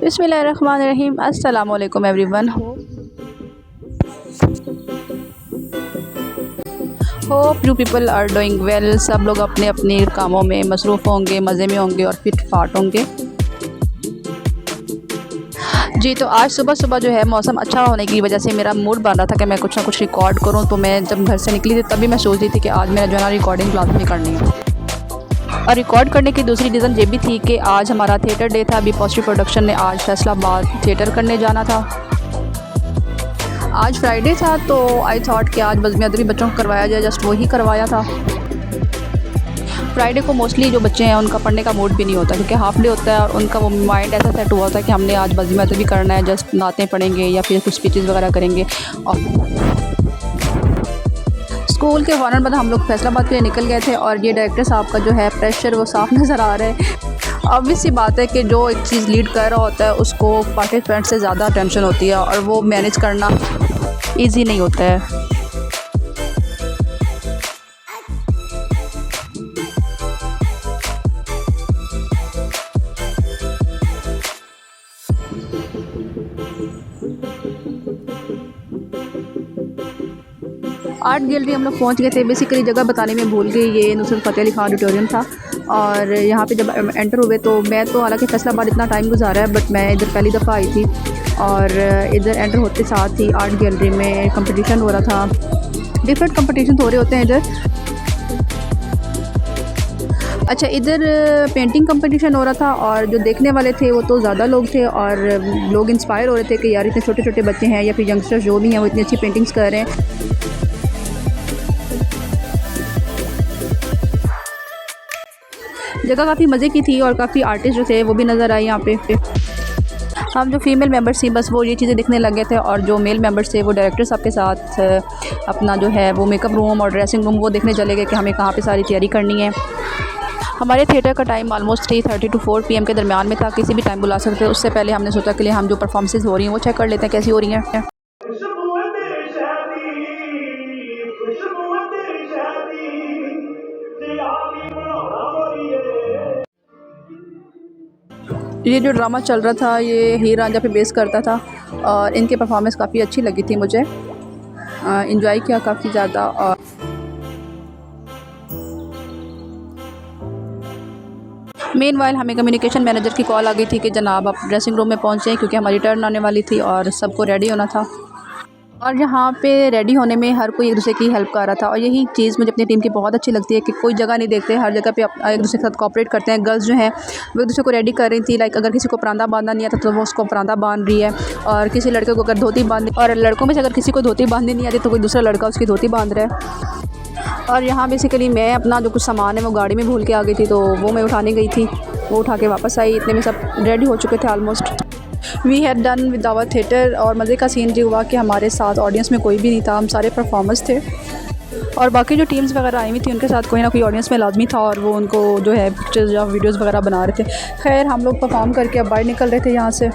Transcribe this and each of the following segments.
बिस्मिल्लाहिर्रहमानिर्रहीम। अस्सलाम वालेकुम everyone. Hope you people are doing well. सब लोग अपने अपने कामों में मसरूफ़ होंगे, मज़े में होंगे और फिट फाट होंगे। जी, तो आज सुबह सुबह जो है मौसम अच्छा होने की वजह से मेरा मूड बन रहा था कि मैं कुछ ना कुछ रिकॉर्ड करूं। तो मैं जब घर से निकली थी तभी मैं सोच रही थी कि आज मेरा जो है ना रिकॉर्डिंग क्लास भी करनी है। और रिकॉर्ड करने की दूसरी रीज़न ये भी थी कि आज हमारा थिएटर डे था। बी पॉजिटिव प्रोडक्शन ने आज फैसलाबाद थिएटर करने जाना था। आज फ्राइडे था तो आई थॉट कि आज बज़म अदबी बच्चों को करवाया जाए, जस्ट वही करवाया था। फ्राइडे को मोस्टली जो बच्चे हैं उनका पढ़ने का मूड भी नहीं होता क्योंकि हाफ डे होता है और उनका वो माइंड ऐसा सेट हुआ होता है कि हमने आज बज़म अदबी करना है, जस्ट नातें पढ़ेंगे या फिर कुछ स्पीचेस वगैरह करेंगे। और स्कूल के फ़ौरन बाद हम लोग फैसलाबाद के लिए निकल गए थे और ये डायरेक्टर साहब का जो है प्रेशर वो साफ नज़र आ रहा है। ऑब्वियस सी बात है कि जो एक चीज़ लीड कर रहा होता है उसको पार्टिसिपेंट से ज़्यादा टेंशन होती है और वो मैनेज करना ईजी नहीं होता है। आर्ट गैलरी हम लोग पहुंच गए थे। बेसिकली जगह बताने में भूल गई, ये नुसरत फ़तेह अली खान ऑडिटोरियम था। और यहाँ पे जब एंटर हुए तो मैं तो हालांकि फैसलाबाद इतना टाइम गुजारा है बट मैं इधर पहली दफ़ा आई थी। और इधर एंटर होते साथ ही आर्ट गैलरी में कंपटीशन हो रहा था। डिफरेंट कंपटीशन हो रहे होते हैं इधर। अच्छा, इधर पेंटिंग कंपटीशन हो रहा था और जो देखने वाले थे वो तो ज़्यादा लोग थे और लोग इंस्पायर हो रहे थे कि यार इतने छोटे छोटे बच्चे हैं या फिर यंगस्टर्स जो भी हैं वो इतनी अच्छी पेंटिंग्स कर रहे हैं। जगह काफ़ी मज़े की थी और काफ़ी आर्टिस्ट जो थे वो भी नज़र आए यहाँ पे। हम जो फीमेल मेंबर्स थी बस वो ये चीज़ें देखने लग गए थे और जो मेल मेंबर्स थे वो डायरेक्टर साहब के साथ अपना जो है वो मेकअप रूम और ड्रेसिंग रूम वो देखने चले गए कि हमें कहाँ पे सारी तैयारी करनी है। हमारे थिएटर का टाइम ऑलमोस्ट 3:30 to 4 PM के दरमियान में था। किसी भी टाइम बुला सकते थे। उससे पहले हमने सोचा कि लिए हम जो परफॉर्मेंसेज हो रही हैं वो चेक कर लेते हैं कैसी हो रही हैं। ये जो ड्रामा चल रहा था ये हीर रांझा पे बेस करता था और इनके परफॉर्मेंस काफ़ी अच्छी लगी थी मुझे। इंजॉय किया काफ़ी ज़्यादा। और मेनवाइल हमें कम्युनिकेशन मैनेजर की कॉल आ गई थी कि जनाब आप ड्रेसिंग रूम में पहुँचे क्योंकि हमारी टर्न आने वाली थी और सबको रेडी होना था। और यहाँ पे रेडी होने में हर कोई एक दूसरे की हेल्प कर रहा था और यही चीज़ मुझे अपनी टीम की बहुत अच्छी लगती है कि कोई जगह नहीं देखते, हर जगह पे एक दूसरे के साथ कोऑपरेट करते हैं। गर्ल्स जो हैं वो एक दूसरे को रेडी कर रही थी। लाइक अगर किसी को परांदा बांधना नहीं आता तो वो उसको परांदा बांध रही है और किसी लड़के को अगर धोती बांधनी, और लड़कों में से अगर किसी को धोती बांधनी नहीं आती तो कोई दूसरा लड़का उसकी धोती बांध रहा है। और यहाँ बेसिकली मैं अपना जो कुछ सामान है वो गाड़ी में भूल के आ गई थी तो वो मैं उठाने गई थी, वो उठा के वापस आई। इतने में सब रेडी हो चुके थे almost. We had done with our theatre. और मज़े का सीन ये हुआ कि हमारे साथ ऑडियंस में कोई भी नहीं था, हम सारे परफॉर्मर्स थे और बाकी जो टीम्स वगैरह आई हुई थी उनके साथ कोई ना कोई ऑडियंस में लाजमी था और वो उनको जो है पिक्चर्स या वीडियोस वगैरह बना रहे थे। खैर हम लोग परफॉर्म करके अब बाहर निकल रहे थे यहाँ से।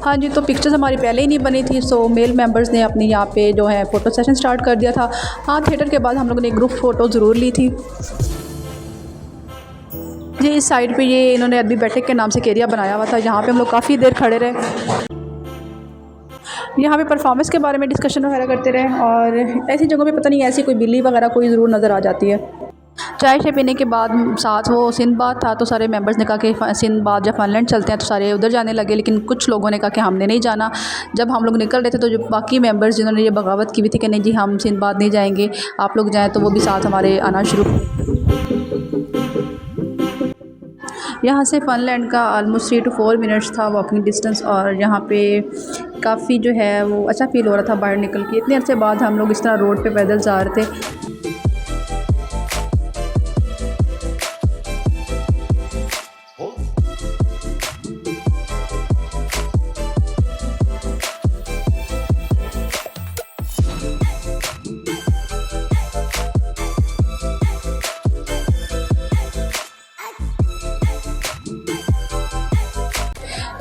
हाँ जी, तो पिक्चर्स हमारी पहले ही नहीं बनी थी सो मेल मेंबर्स ने अपनी यहाँ पे जो है फ़ोटो सेशन स्टार्ट कर दिया था। हाँ, थिएटर के बाद हम लोगों ने एक ग्रुप फ़ोटो ज़रूर ली थी। जी, इस साइड पे ये इन्होंने अदबी बैठक के नाम से एरिया बनाया हुआ था, यहाँ पे हम लोग काफ़ी देर खड़े रहे। यहाँ पे परफॉर्मेंस के बारे में डिस्कशन वगैरह करते रहे और ऐसी जगहों पे पता नहीं ऐसी कोई बिल्ली वगैरह कोई ज़रूर नज़र आ जाती है। चाय शाय पीने के बाद साथ वो सिंदबाद था तो सारे मेंबर्स ने कहा कि सिंदबाद जब फनलैंड चलते हैं तो सारे उधर जाने लगे, लेकिन कुछ लोगों ने कहा कि हमने नहीं जाना। जब हम लोग निकल रहे थे तो जो बाकी मेंबर्स जिन्होंने ये बगावत की हुई थी कि नहीं जी हम सिंदबाद नहीं जाएंगे, आप लोग जाएँ, तो वो भी साथ हमारे आना शुरू। यहाँ से फनलैंड का ऑलमोस्ट 3 to 4 मिनट्स था वॉकिंग डिस्टेंस और यहाँ पे काफ़ी जो है वो अच्छा फील हो रहा था बाहर निकल के। इतने अरसे बाद हम लोग इस तरह रोड पे पैदल जा रहे थे।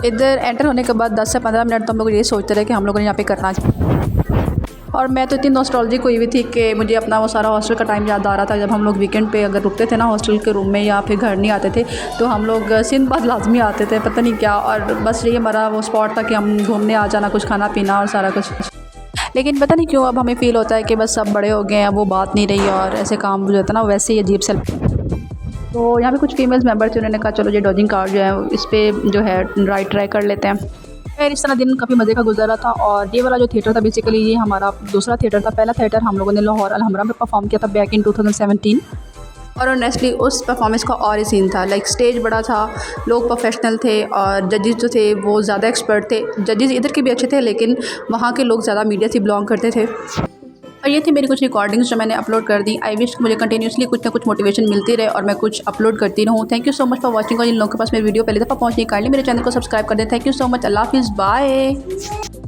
इधर एंटर होने के बाद 10 से 15 मिनट तो हम लोग ये सोचते रहे कि हम लोगों ने यहाँ पे करना चाहिए। और मैं तो इतनी नॉस्टैल्जिक हुई हुई थी कि मुझे अपना वो सारा हॉस्टल का टाइम याद आ रहा था, जब हम लोग वीकेंड पे अगर रुकते थे ना हॉस्टल के रूम में या फिर घर नहीं आते थे तो हम लोग सिंधबाद लाजमी आते थे, पता नहीं क्या। और बस ये हमारा वो स्पॉट था कि हम घूमने आ जाना, कुछ खाना पीना और सारा कुछ। लेकिन पता नहीं क्यों अब हमें फ़ील होता है कि बस सब बड़े हो गए हैं, अब वो बात नहीं रही और ऐसे काम जो होता है ना वैसे ही अजीब से। तो यहाँ पे कुछ फीमेल्स मेंबर थे, उन्होंने कहा चलो ये डॉजिंग कार जो है इस पर जो है राइड ट्राई कर लेते हैं। फिर इस तरह दिन काफ़ी मज़े का गुजरा था। और ये वाला जो थिएटर था बेसिकली ये हमारा दूसरा थिएटर था। पहला थिएटर हम लोगों ने लाहौर अलहमरा में परफॉर्म किया था बैक इन 2017। और ऑनेस्टली उस परफॉर्मेंस का और ही सीन था, लाइक स्टेज बड़ा था, लोग प्रोफेशनल थे और जजेस जो थे वो ज़्यादा एक्सपर्ट थे। जजेस इधर के भी अच्छे थे लेकिन वहाँ के लोग ज़्यादा मीडिया से बिलोंग करते थे। और ये थी मेरी कुछ रिकॉर्डिंग्स जो मैंने अपलोड कर दी। आई विश मुझे कंटिन्यूसली कुछ ना कुछ मोटिवेशन मिलती रहे और मैं कुछ अपलोड करती रहूँ। Thank you so much for watching. और जिन लोगों के पास मेरी वीडियो पहली दफ़ा पहुँचनी, काइंडली मेरे चैनल को सब्सक्राइब कर दें। Thank you so much. अल्लाह हाफिज़, बाय।